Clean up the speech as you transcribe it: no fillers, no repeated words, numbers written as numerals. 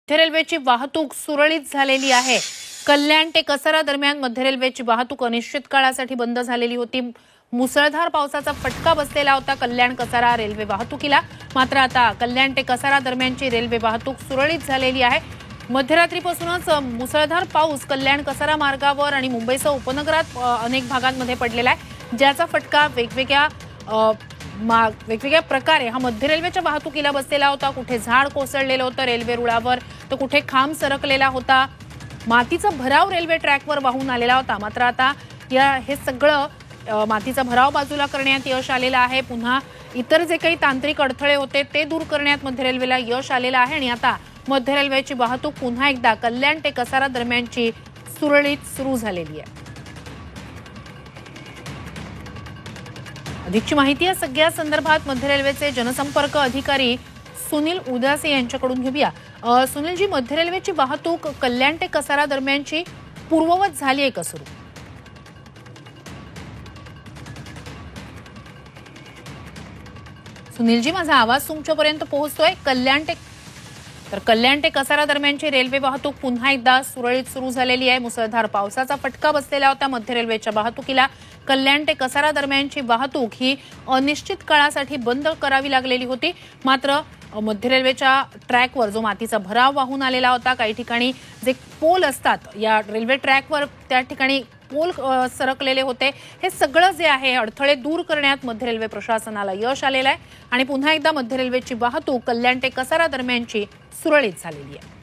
मध्य रेल्वेची वाहतूक सुरळीत झालेली आहे। कल्याण ते कसारा दरम्यान मध्य रेल्वेची वाहतूक अनिश्चित काळासाठी बंद झालेली होती। मुसळधार पावसाचा फटका बसलेला होता कल्याण कसारा रेल्वे वाहतुकीला। मात्र आता कल्याण ते कसारा दरम्यानची रेल्वे वाहतूक सुरळीत झालेली आहे। मध्यरात्रीपासूनच मुसळधार पाऊस कल्याण कसारा मार्गावर आणि मुंबईसह उपनगरात अनेक भागांमध्ये पडलेला आहे, ज्याचा फटका वेगवेगळ्या प्रकारे हा मध्य रेल्वेच्या वाहतुकीला बसलेला होता। कुठे झाड कोसळलेलं होतं रेल्वे रुळावर, तर कुठे खांब सरकलेला होता। मातीचा भराव रेल्वे ट्रॅकवर वाहून आलेला होता। मात्र आता हे सगळं मातीचा भराव बाजूला करण्यात यश आलेलं आहे। पुन्हा इतर जे काही तांत्रिक अडथळे होते ते दूर करण्यात मध्य रेल्वेला यश आलेलं आहे आणि आता मध्य रेल्वेची वाहतूक पुन्हा एकदा कल्याण ते कसारा दरम्यानची सुरळीत सुरू झालेली आहे। अधिकची माहिती या सगळ्या संदर्भात मध्य रेल्वेचे जनसंपर्क अधिकारी सुनील उदासे यांच्याकडून घेऊया। सुनीलजी, मध्य रेल्वेची वाहतूक कल्याण ते कसारा दरम्यानची पूर्ववत झाली आहे का सुरू? सुनीलजी, माझा आवाज तुमच्यापर्यंत पोहोचतोय? कल्याण ते कसारा दरम्यानची रेल्वे वाहतूक पुन्हा एकदा सुरळीत सुरू झालेली आहे। मुसळधार पावसाचा फटका बसलेला होता मध्य रेल्वेच्या वाहतुकीला। कल्याण ते कसारा दरम्यानची वाहतूक ही अनिश्चित काळासाठी बंद करावी लागलेली होती। मात्र मध्य रेल्वेच्या ट्रॅकवर जो मातीचा भराव वाहून आलेला होता, काही ठिकाणी जे पोल असतात या रेल्वे ट्रॅकवर त्या ठिकाणी पोल सरकलेले होते। हे सगळं जे आहे अडथळे दूर करण्यात मध्य रेल्वे प्रशासनाला यश आलेलं आहे आणि पुन्हा एकदा मध्य रेल्वेची वाहतूक कल्याण ते कसारा दरम्यानची सुरळीत झालेली आहे।